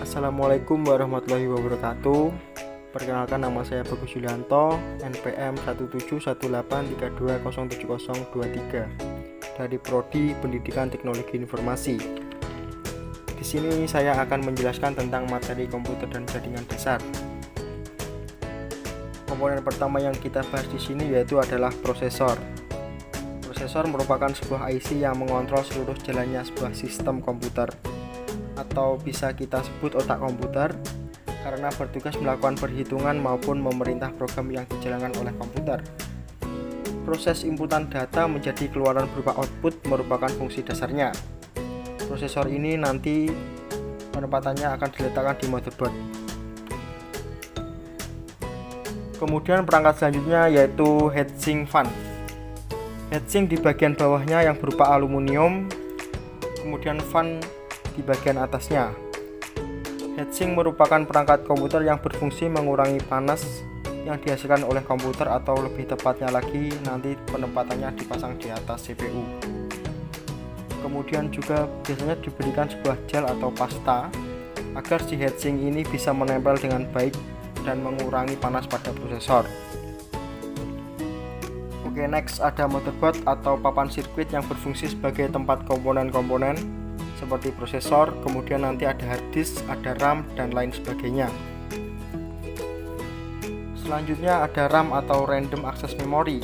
Assalamualaikum warahmatullahi wabarakatuh. Perkenalkan, nama saya Bagus Yulianto, NPM 17183207023 dari Prodi Pendidikan Teknologi Informasi. Di sini saya akan menjelaskan tentang materi komputer dan jaringan dasar. Komponen pertama yang kita bahas di sini yaitu adalah prosesor. Prosesor merupakan sebuah IC yang mengontrol seluruh jalannya sebuah sistem komputer, atau bisa kita sebut otak komputer, karena bertugas melakukan perhitungan maupun memerintah program yang dijalankan oleh komputer. Proses inputan data menjadi keluaran berupa output merupakan fungsi dasarnya. Prosesor ini nanti penempatannya akan diletakkan di motherboard. Kemudian perangkat selanjutnya yaitu heatsink fan. Heatsink di bagian bawahnya yang berupa aluminium, kemudian fan di bagian atasnya. Heatsink merupakan perangkat komputer yang berfungsi mengurangi panas yang dihasilkan oleh komputer, atau lebih tepatnya lagi nanti penempatannya dipasang di atas CPU. Kemudian juga biasanya diberikan sebuah gel atau pasta agar si heatsink ini bisa menempel dengan baik dan mengurangi panas pada prosesor. Oke, next ada motherboard atau papan sirkuit yang berfungsi sebagai tempat komponen-komponen seperti prosesor, kemudian nanti ada hard disk, ada RAM, dan lain sebagainya. Selanjutnya ada RAM atau Random Access Memory,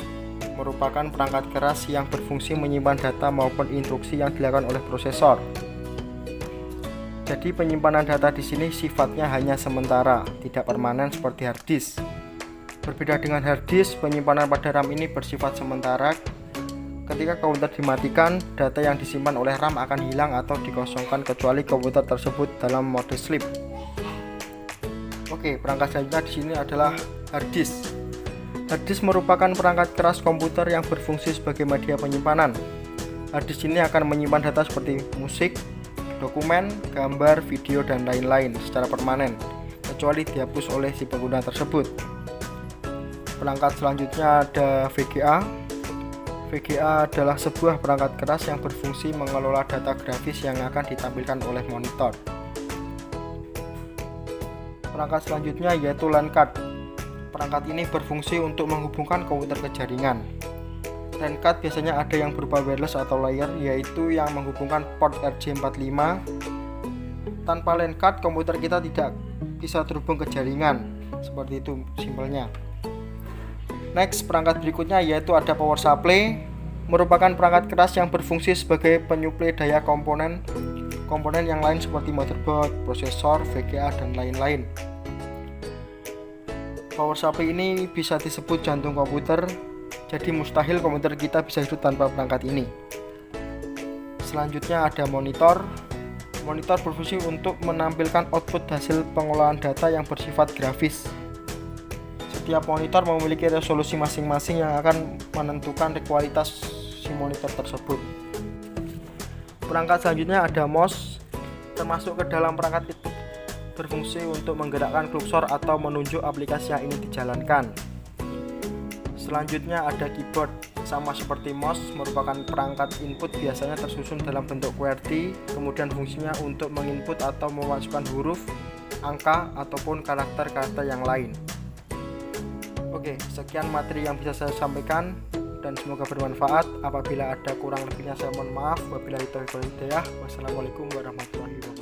merupakan perangkat keras yang berfungsi menyimpan data maupun instruksi yang dilakukan oleh prosesor. Jadi penyimpanan data di sini sifatnya hanya sementara, tidak permanen seperti hard disk. Berbeda dengan hard disk, penyimpanan pada RAM ini bersifat sementara. Ketika komputer dimatikan, data yang disimpan oleh RAM akan hilang atau dikosongkan kecuali komputer tersebut dalam mode sleep. Oke, perangkat selanjutnya di sini adalah hard disk. Hard disk merupakan perangkat keras komputer yang berfungsi sebagai media penyimpanan. Hard disk ini akan menyimpan data seperti musik, dokumen, gambar, video, dan lain-lain secara permanen, kecuali dihapus oleh si pengguna tersebut. Perangkat selanjutnya ada VGA. VGA adalah sebuah perangkat keras yang berfungsi mengelola data grafis yang akan ditampilkan oleh monitor. Perangkat selanjutnya yaitu LAN card. Perangkat ini berfungsi untuk menghubungkan komputer ke jaringan. LAN card biasanya ada yang berupa wireless atau layer, yaitu yang menghubungkan port RJ45. Tanpa LAN card, komputer kita tidak bisa terhubung ke jaringan. Seperti itu simpelnya. Next, perangkat berikutnya yaitu ada power supply, merupakan perangkat keras yang berfungsi sebagai penyuplai daya komponen yang lain seperti motherboard, prosesor, VGA, dan lain-lain. Power supply ini bisa disebut jantung komputer, jadi mustahil komputer kita bisa hidup tanpa perangkat ini. Selanjutnya ada monitor. Monitor berfungsi untuk menampilkan output hasil pengolahan data yang bersifat grafis. Setiap monitor memiliki resolusi masing-masing yang akan menentukan kualitas si monitor tersebut. Perangkat selanjutnya ada mouse, termasuk ke dalam perangkat itu berfungsi untuk menggerakkan kursor atau menunjuk aplikasi yang ingin dijalankan. Selanjutnya ada keyboard, sama seperti mouse, merupakan perangkat input biasanya tersusun dalam bentuk QWERTY, kemudian fungsinya untuk menginput atau memasukkan huruf, angka, ataupun karakter-karakter yang lain. Oke, sekian materi yang bisa saya sampaikan dan semoga bermanfaat. Apabila ada kurang lebihnya saya mohon maaf. Wabillahi taufiq wal hidayah. Wassalamualaikum warahmatullahi wabarakatuh.